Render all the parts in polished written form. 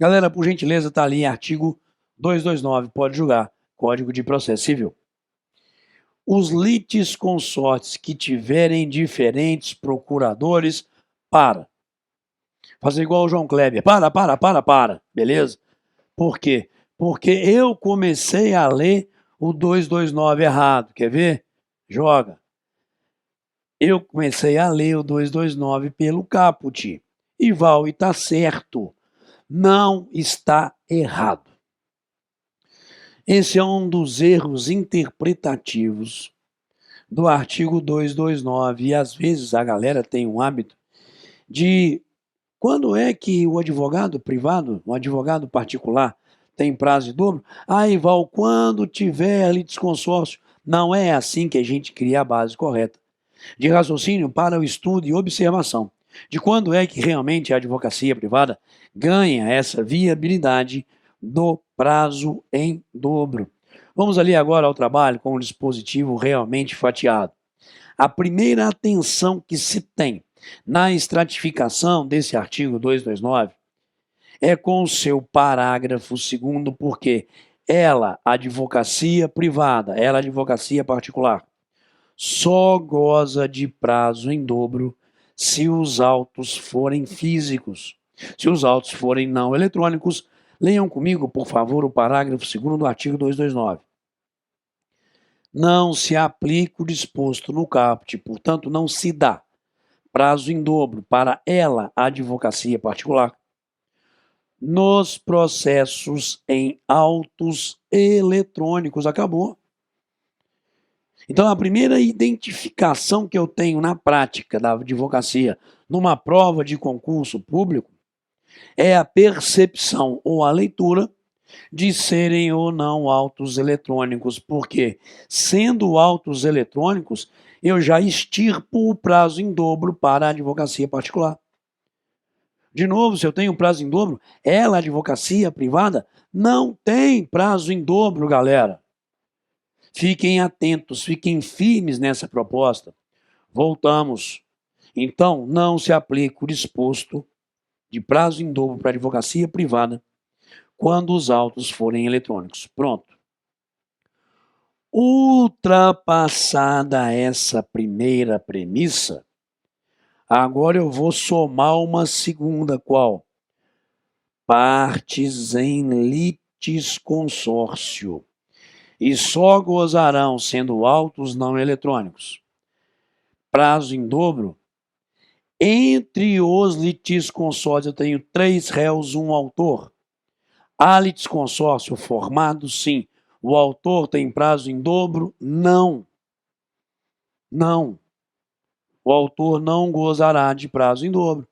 Galera, por gentileza, está ali em artigo 229, pode julgar, Código de Processo Civil. Os litisconsortes que tiverem diferentes procuradores, fazer igual o João Kleber, beleza? Por quê? Porque eu comecei a ler o 229 errado, quer ver? Joga. Eu comecei a ler o 229 pelo caput. E Val, está certo. Não está errado. Esse é um dos erros interpretativos do artigo 229. E às vezes a galera tem um hábito de quando é que o advogado privado, o advogado particular, tem prazo de dobro? Val, quando tiver litisconsórcio. Não é assim que a gente cria a base correta de raciocínio para o estudo e observação de quando é que realmente a advocacia privada ganha essa viabilidade do prazo em dobro. Vamos ali agora ao trabalho com o dispositivo realmente fatiado. A primeira atenção que se tem na estratificação desse artigo 229 é com o seu parágrafo 2º, porque ela, advocacia privada, ela, advocacia particular, só goza de prazo em dobro se os autos forem físicos. Se os autos forem não eletrônicos, leiam comigo, por favor, o parágrafo 2º do artigo 229. Não se aplica o disposto no caput, portanto, não se dá prazo em dobro para ela, a advocacia particular, nos processos em autos eletrônicos. Acabou. Então, a primeira identificação que eu tenho na prática da advocacia numa prova de concurso público é a percepção ou a leitura de serem ou não autos eletrônicos, porque, sendo autos eletrônicos, eu já extirpo o prazo em dobro para a advocacia particular. De novo, se eu tenho prazo em dobro, ela, a advocacia privada, não tem prazo em dobro, galera. Fiquem atentos, fiquem firmes nessa proposta. Voltamos. Então, não se aplica o disposto de prazo em dobro para a advocacia privada quando os autos forem eletrônicos. Pronto. Ultrapassada essa primeira premissa, agora eu vou somar uma segunda, qual? Partes em litisconsórcio. E só gozarão, sendo autos não eletrônicos, prazo em dobro, entre os litisconsórcios. Eu tenho 3 réus, 1 autor. Há litisconsórcio formado? Sim. O autor tem prazo em dobro? Não. Não. O autor não gozará de prazo em dobro,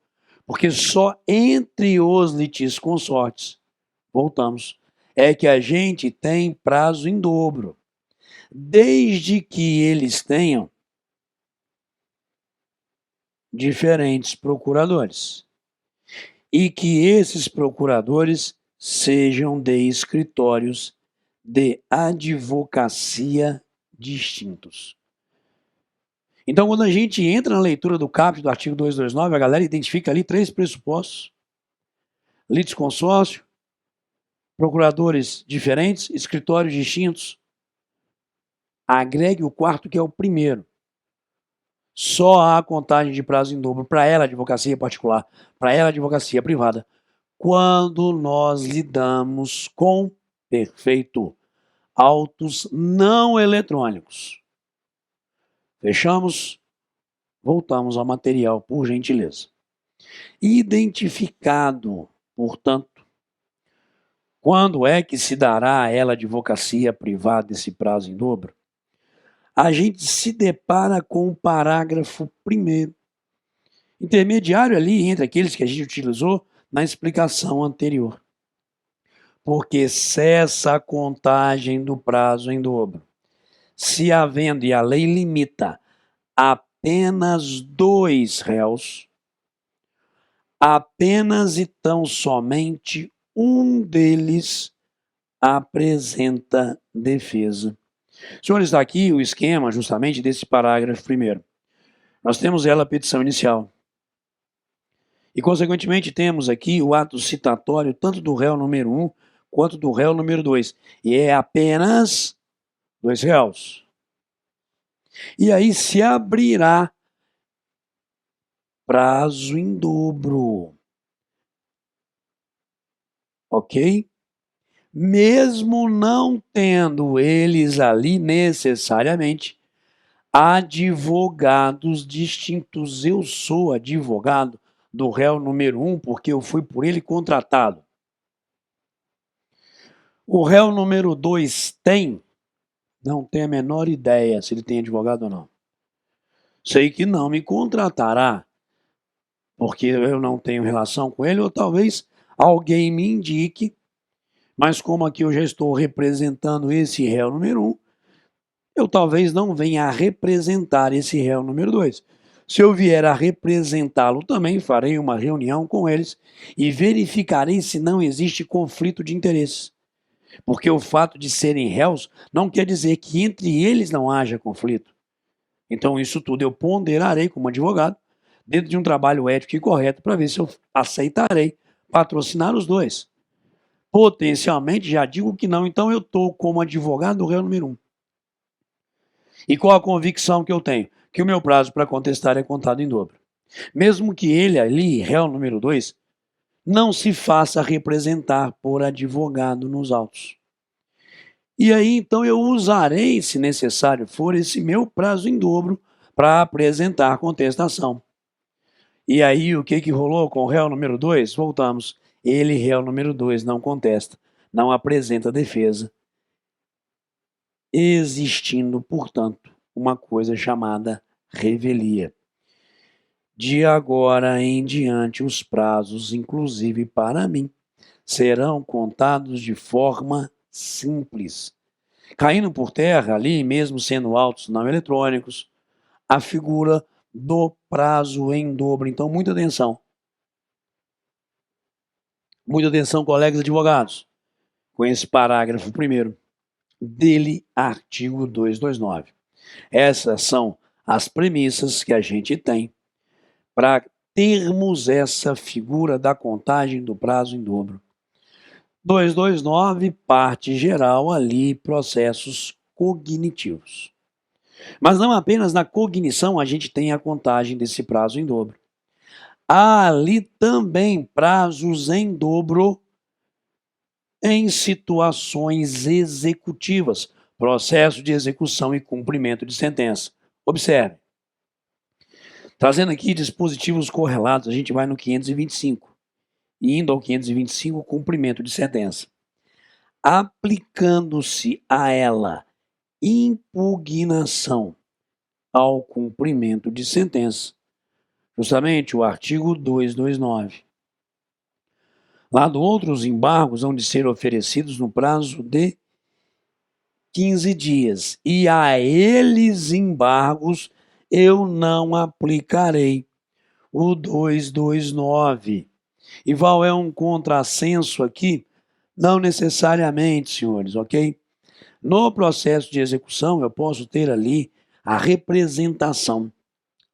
porque só entre os litisconsortes, voltamos, é que a gente tem prazo em dobro, desde que eles tenham diferentes procuradores e que esses procuradores sejam de escritórios de advocacia distintos. Então, quando a gente entra na leitura do caput do artigo 229, a galera identifica ali 3 pressupostos: litisconsórcio, procuradores diferentes, escritórios distintos. Agregue o 4º, que é o primeiro. Só há contagem de prazo em dobro para ela, advocacia particular, para ela, advocacia privada, quando nós lidamos com, perfeito, autos não eletrônicos. Fechamos? Voltamos ao material, por gentileza. Identificado, portanto, quando é que se dará a ela, advocacia privada, esse prazo em dobro? A gente se depara com o parágrafo 1º, intermediário ali entre aqueles que a gente utilizou na explicação anterior. Porque cessa a contagem do prazo em dobro, se havendo, e a lei limita, apenas 2 réus, apenas e tão somente um deles apresenta defesa. Senhores, está aqui o esquema justamente desse parágrafo 1º. Nós temos ela a petição inicial. E, consequentemente, temos aqui o ato citatório tanto do réu número 1 quanto do réu número 2. E é apenas 2 réus. E aí se abrirá prazo em dobro. Ok? Mesmo não tendo eles ali necessariamente advogados distintos. Eu sou advogado do réu número 1 porque eu fui por ele contratado. O réu número 2 tem? Não tenho a menor ideia se ele tem advogado ou não. Sei que não me contratará, porque eu não tenho relação com ele, ou talvez alguém me indique, mas como aqui eu já estou representando esse réu número 1, eu talvez não venha a representar esse réu número 2. Se eu vier a representá-lo também, farei uma reunião com eles e verificarei se não existe conflito de interesses. Porque o fato de serem réus não quer dizer que entre eles não haja conflito. Então, isso tudo eu ponderarei como advogado, dentro de um trabalho ético e correto, para ver se eu aceitarei patrocinar os dois. Potencialmente, já digo que não, então eu estou como advogado do réu número 1. E qual a convicção que eu tenho? Que o meu prazo para contestar é contado em dobro. Mesmo que ele ali, réu número 2, não se faça representar por advogado nos autos. E aí, então, eu usarei, se necessário for, esse meu prazo em dobro para apresentar contestação. E aí, o que rolou com o réu número 2? Voltamos. Ele, réu número 2, não contesta, não apresenta defesa, existindo, portanto, uma coisa chamada revelia. De agora em diante, os prazos, inclusive para mim, serão contados de forma simples, caindo por terra ali, mesmo sendo autos não eletrônicos, a figura do prazo em dobro. Então, muita atenção. Muita atenção, colegas advogados, com esse parágrafo primeiro dele, artigo 229. Essas são as premissas que a gente tem para termos essa figura da contagem do prazo em dobro. 229, parte geral ali, processos cognitivos. Mas não apenas na cognição a gente tem a contagem desse prazo em dobro. Há ali também prazos em dobro em situações executivas, processo de execução e cumprimento de sentença. Observe. Trazendo aqui dispositivos correlatos, a gente vai no 525. E indo ao 525, cumprimento de sentença. Aplicando-se a ela impugnação ao cumprimento de sentença, justamente o artigo 229. Lá do outros embargos hão de ser oferecidos no prazo de 15 dias, e a eles embargos eu não aplicarei o 229. E qual é um contrassenso aqui? Não necessariamente, senhores, ok? No processo de execução, eu posso ter ali a representação,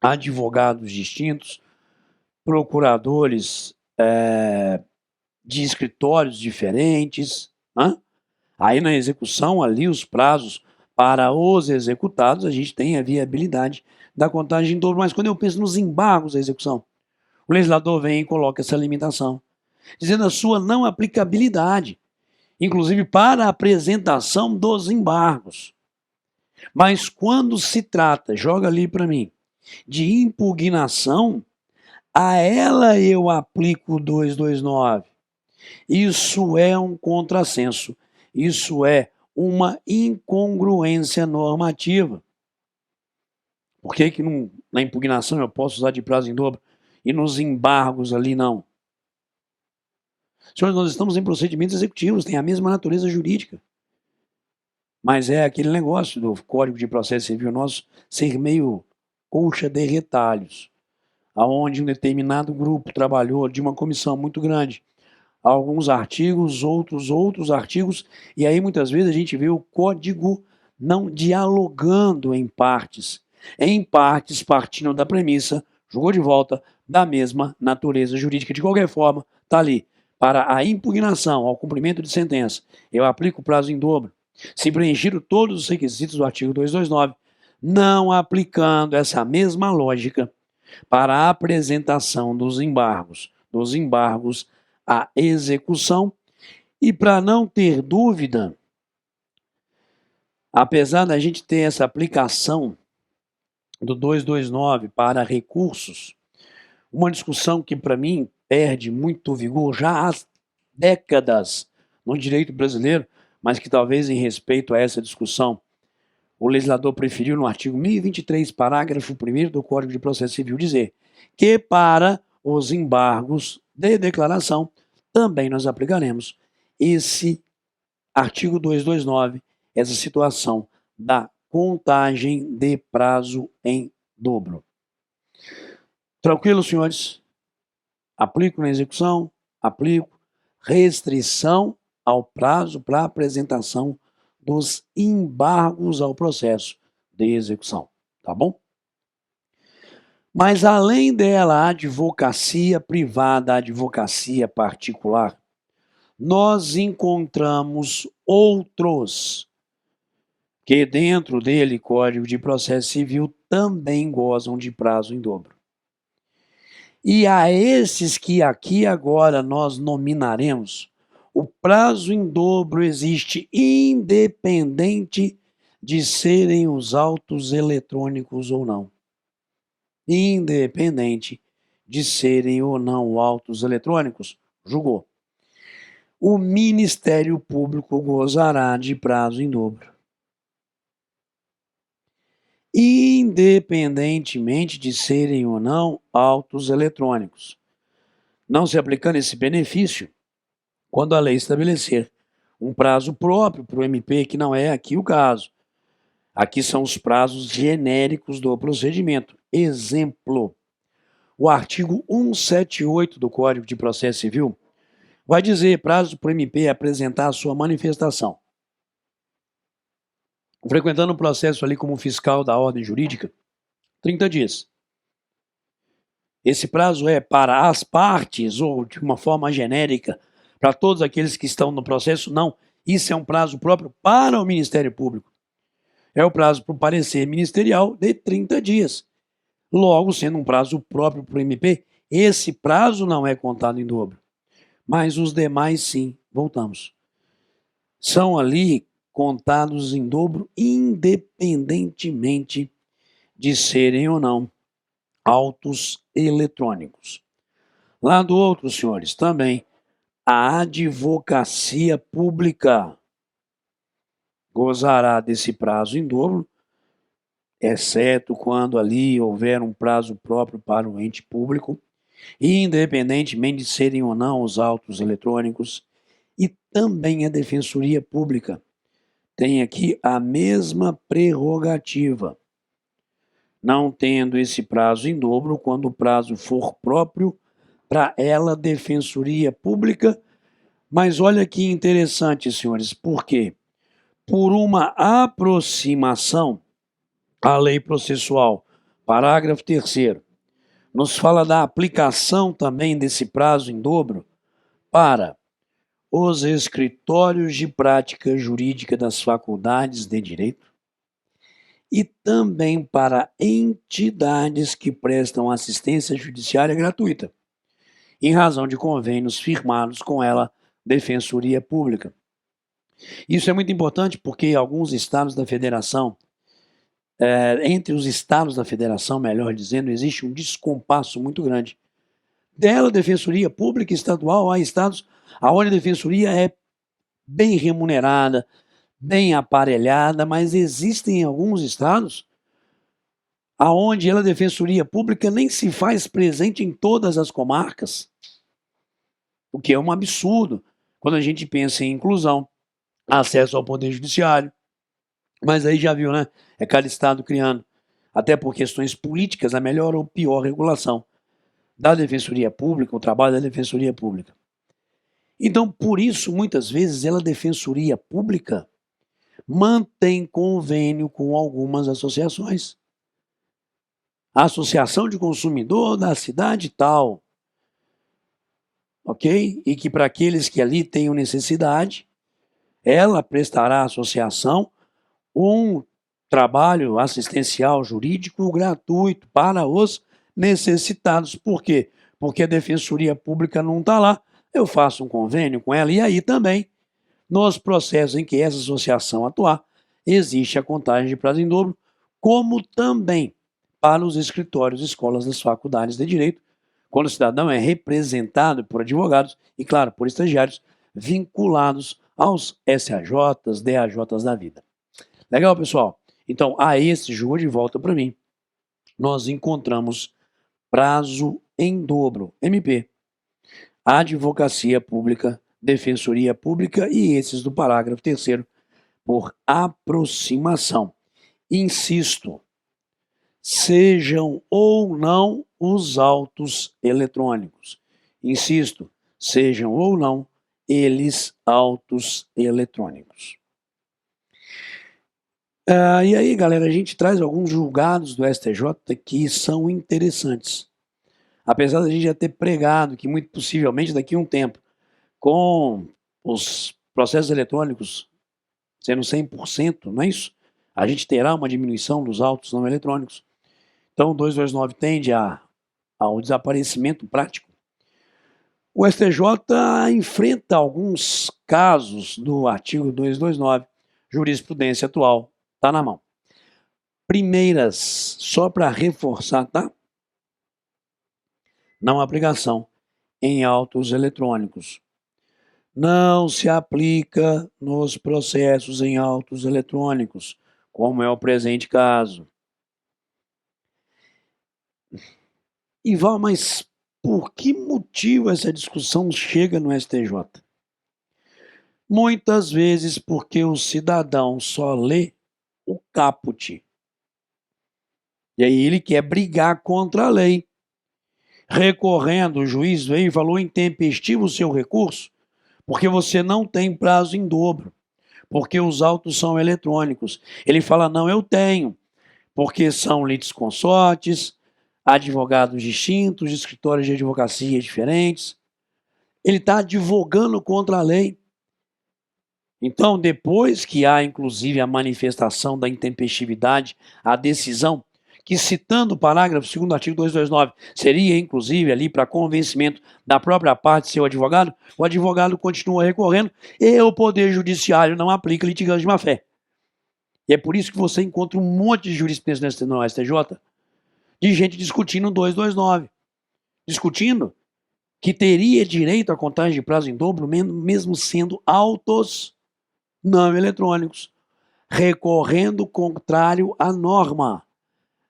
advogados distintos, procuradores de escritórios diferentes. Aí na execução, ali os prazos para os executados, a gente tem a viabilidade da contagem em dobro. Mas quando eu penso nos embargos da execução, o legislador vem e coloca essa limitação, dizendo a sua não aplicabilidade, inclusive para a apresentação dos embargos. Mas quando se trata, joga ali para mim, de impugnação, a ela eu aplico o 229. Isso é um contrassenso, isso é uma incongruência normativa. Por que na impugnação eu posso usar de prazo em dobro e nos embargos ali não? Senhores, nós estamos em procedimentos executivos, tem a mesma natureza jurídica. Mas é aquele negócio do Código de Processo Civil nosso ser meio colcha de retalhos, aonde um determinado grupo trabalhou de uma comissão muito grande, alguns artigos, outros artigos, e aí muitas vezes a gente vê o código não dialogando em partes partindo da premissa, jogou de volta da mesma natureza jurídica. De qualquer forma, está ali. Para a impugnação ao cumprimento de sentença, eu aplico o prazo em dobro. Se preenchido todos os requisitos do artigo 229, não aplicando essa mesma lógica para a apresentação dos embargos à execução, e para não ter dúvida, apesar da gente ter essa aplicação do 229 para recursos, uma discussão que para mim perde muito vigor já há décadas no direito brasileiro, mas que talvez em respeito a essa discussão o legislador preferiu no artigo 1023, parágrafo 1º do Código de Processo Civil dizer que para os embargos de declaração também nós aplicaremos esse artigo 229, essa situação da contagem de prazo em dobro. Tranquilo, senhores? Aplico na execução, aplico restrição ao prazo para apresentação dos embargos ao processo de execução, tá bom? Mas além dela, a advocacia privada, a advocacia particular, nós encontramos outros que dentro dele, Código de Processo Civil, também gozam de prazo em dobro. E a esses que aqui agora nós nominaremos, o prazo em dobro existe independente de serem os autos eletrônicos ou não. Independente de serem ou não autos eletrônicos, julgou. O Ministério Público gozará de prazo em dobro. Independentemente de serem ou não autos eletrônicos. Não se aplicando esse benefício, quando a lei estabelecer um prazo próprio para o MP, que não é aqui o caso. Aqui são os prazos genéricos do procedimento. Exemplo, o artigo 178 do Código de Processo Civil vai dizer prazo para o MP apresentar a sua manifestação. Frequentando o processo ali como fiscal da ordem jurídica, 30 dias. Esse prazo é para as partes ou de uma forma genérica, para todos aqueles que estão no processo? Não. Isso é um prazo próprio para o Ministério Público. É o prazo para o parecer ministerial de 30 dias. Logo, sendo um prazo próprio para o MP, esse prazo não é contado em dobro. Mas os demais, sim. Voltamos. São ali contados em dobro, independentemente de serem ou não autos eletrônicos. Lá do outro, senhores, também a advocacia pública gozará desse prazo em dobro, exceto quando ali houver um prazo próprio para o ente público, independentemente de serem ou não os autos eletrônicos, e também a Defensoria Pública tem aqui a mesma prerrogativa, não tendo esse prazo em dobro quando o prazo for próprio para ela, Defensoria Pública. Mas olha que interessante, senhores, por quê? Por uma aproximação à lei processual, parágrafo 3º, nos fala da aplicação também desse prazo em dobro para os escritórios de prática jurídica das faculdades de direito e também para entidades que prestam assistência judiciária gratuita, em razão de convênios firmados com ela, Defensoria Pública. Isso é muito importante porque alguns estados da federação, entre os estados da federação, melhor dizendo, existe um descompasso muito grande. Dela, Defensoria Pública Estadual, há estados onde a Defensoria é bem remunerada, bem aparelhada, mas existem alguns estados onde a Defensoria Pública nem se faz presente em todas as comarcas, o que é um absurdo quando a gente pensa em inclusão, acesso ao Poder Judiciário. Mas aí já viu, né? É cada estado criando, até por questões políticas, a melhor ou pior regulação da Defensoria Pública, o trabalho da Defensoria Pública. Então, por isso, muitas vezes, a Defensoria Pública mantém convênio com algumas associações. associação de consumidor da cidade tal, ok? E que para aqueles que ali tenham necessidade, ela prestará à associação um trabalho assistencial jurídico gratuito para os necessitados. Por quê? Porque a Defensoria Pública não está lá. Eu faço um convênio com ela e aí também, nos processos em que essa associação atuar, existe a contagem de prazo em dobro, como também para os escritórios e escolas das faculdades de direito, quando o cidadão é representado por advogados e, claro, por estagiários vinculados aos SAJs, DAJs da vida. Legal, pessoal? Então, a esse jogou de volta para mim, nós encontramos prazo em dobro, MP, Advocacia Pública, Defensoria Pública e esses do parágrafo 3º, por aproximação. Insisto, sejam ou não os autos eletrônicos. Insisto, sejam ou não eles autos eletrônicos. E aí, galera, a gente traz alguns julgados do STJ que são interessantes. Apesar da gente já ter pregado que, muito possivelmente, daqui a um tempo, com os processos eletrônicos sendo 100%, não é isso? A gente terá uma diminuição dos autos não eletrônicos. Então, o 229 tende ao desaparecimento prático. O STJ enfrenta alguns casos do artigo 229, jurisprudência atual, está na mão. Primeiras, só para reforçar, tá? Não aplicação em autos eletrônicos. Não se aplica nos processos em autos eletrônicos, como é o presente caso. Ival, mas por que motivo essa discussão chega no STJ? Muitas vezes porque o cidadão só lê o caput. E aí ele quer brigar contra a lei. Recorrendo, o juiz veio e falou intempestivo o seu recurso, porque você não tem prazo em dobro, porque os autos são eletrônicos. Ele fala, não, eu tenho, porque são litisconsortes, advogados distintos, escritórios de advocacia diferentes. Ele está advogando contra a lei. Então, depois que há, inclusive, a manifestação da intempestividade, a decisão, que citando o parágrafo 2º do artigo 229, seria, inclusive, ali para convencimento da própria parte, seu advogado, o advogado continua recorrendo e o Poder Judiciário não aplica litigância de má-fé. E é por isso que você encontra um monte de jurisprudência no STJ de gente discutindo o 229, discutindo que teria direito à contagem de prazo em dobro, mesmo sendo autos não eletrônicos, recorrendo contrário à norma.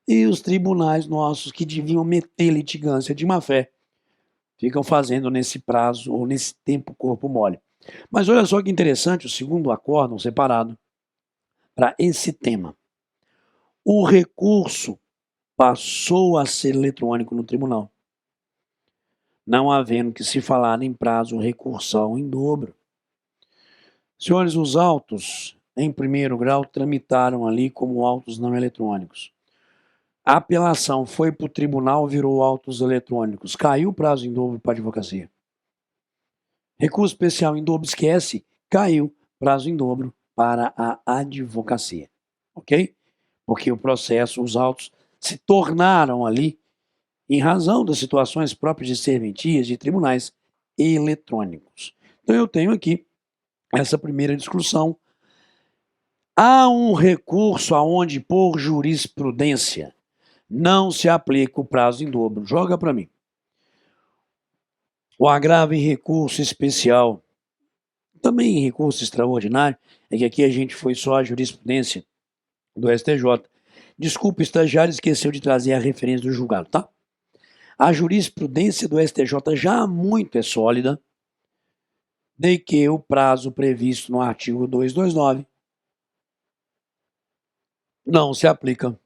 E os tribunais nossos que deviam meter litigância de má-fé ficam fazendo nesse prazo ou nesse tempo corpo mole. Mas olha só que interessante, o segundo acórdão separado para esse tema. O recurso passou a ser eletrônico no tribunal, não havendo que se falar em prazo recursal em dobro. Senhores, os autos em primeiro grau tramitaram ali como autos não eletrônicos. A apelação foi para o tribunal, virou autos eletrônicos. Caiu o prazo em dobro para a advocacia. Recurso especial em dobro, esquece, caiu prazo em dobro para a advocacia. Ok? Porque o processo, os autos se tornaram ali, em razão das situações próprias de serventias, de tribunais eletrônicos. Então eu tenho aqui essa primeira discussão. Há um recurso aonde, por jurisprudência, não se aplica o prazo em dobro. Joga para mim. O agravo em recurso especial, também em recurso extraordinário, é que aqui a gente foi só a jurisprudência do STJ. Desculpa, o estagiário esqueceu de trazer a referência do julgado, tá? A jurisprudência do STJ já muito é sólida de que o prazo previsto no artigo 229 não se aplica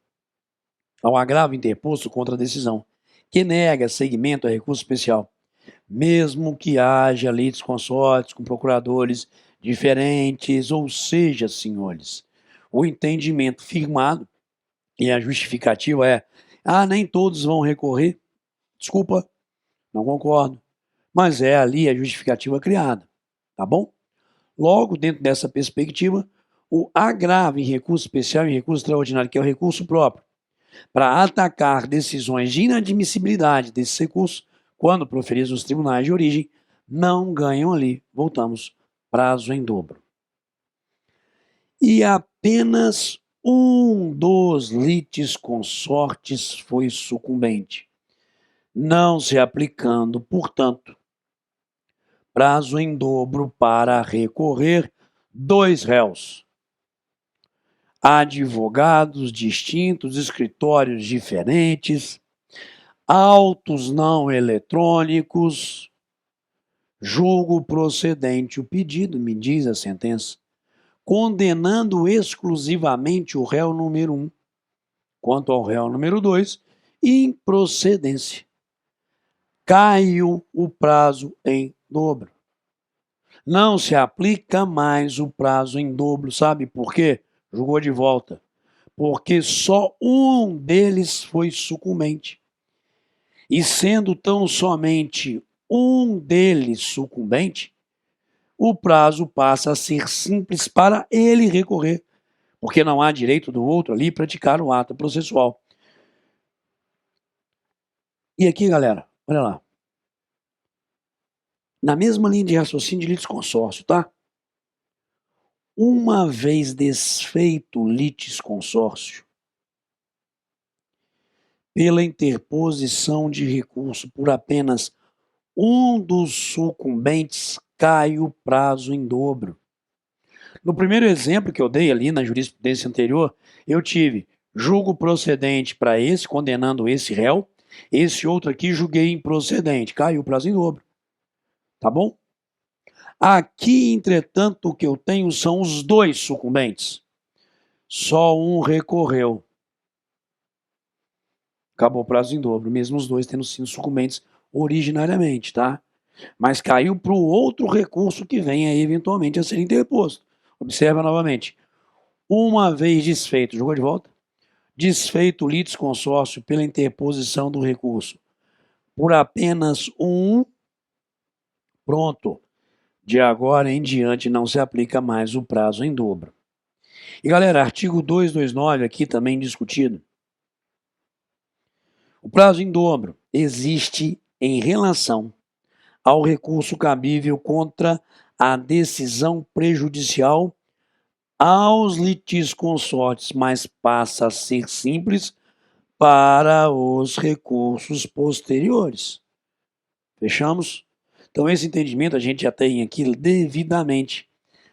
ao agravo interposto contra a decisão, que nega seguimento a recurso especial, mesmo que haja litisconsortes com procuradores diferentes, ou seja, senhores, o entendimento firmado e a justificativa é Ah, nem todos vão recorrer. Desculpa, não concordo. Mas é ali a justificativa criada, tá bom? Logo, dentro dessa perspectiva, o agravo em recurso especial e recurso extraordinário, que é o recurso próprio, para atacar decisões de inadmissibilidade desses recursos, quando proferidos nos tribunais de origem, não ganham ali, voltamos, prazo em dobro. E apenas um dos litisconsortes foi sucumbente, não se aplicando, portanto, prazo em dobro para recorrer 2 réus. Advogados distintos, escritórios diferentes, autos não eletrônicos, julgo procedente o pedido, me diz a sentença, condenando exclusivamente o réu número 1. Quanto ao réu número 2, improcedência. Caiu o prazo em dobro. Não se aplica mais o prazo em dobro, sabe por quê? Julgou de volta. Porque só um deles foi sucumbente. E sendo tão somente um deles sucumbente, o prazo passa a ser simples para ele recorrer, porque não há direito do outro ali praticar o ato processual. E aqui, galera, olha lá. Na mesma linha de raciocínio de litisconsórcio, tá? Uma vez desfeito o litisconsórcio, pela interposição de recurso por apenas um dos sucumbentes, cai o prazo em dobro. No primeiro exemplo que eu dei ali na jurisprudência anterior, eu tive julgo procedente para esse, condenando esse réu, esse outro aqui julguei improcedente, caiu o prazo em dobro. Tá bom? Aqui, entretanto, o que eu tenho são os 2 sucumbentes. Só um recorreu. Acabou o prazo em dobro, mesmo os 2 tendo sido sucumbentes originariamente, tá? Mas caiu para o outro recurso que vem aí eventualmente a ser interposto. Observa novamente. Uma vez desfeito, jogou de volta? Desfeito o litisconsórcio pela interposição do recurso por apenas um, pronto. De agora em diante não se aplica mais o prazo em dobro. E galera, artigo 229 aqui também discutido. O prazo em dobro existe em relação ao recurso cabível contra a decisão prejudicial aos litisconsortes, mas passa a ser simples para os recursos posteriores. Fechamos? Então esse entendimento a gente já tem aqui devidamente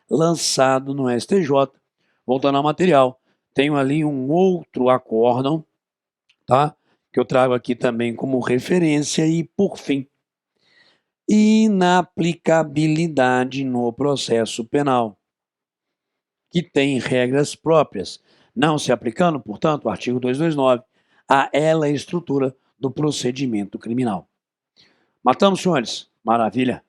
lançado no STJ. Voltando ao material, tenho ali um outro acórdão, tá? Que eu trago aqui também como referência e, por fim, inaplicabilidade no processo penal, que tem regras próprias, não se aplicando, portanto, o artigo 229, a ela a estrutura do procedimento criminal. Matamos, senhores? Maravilha.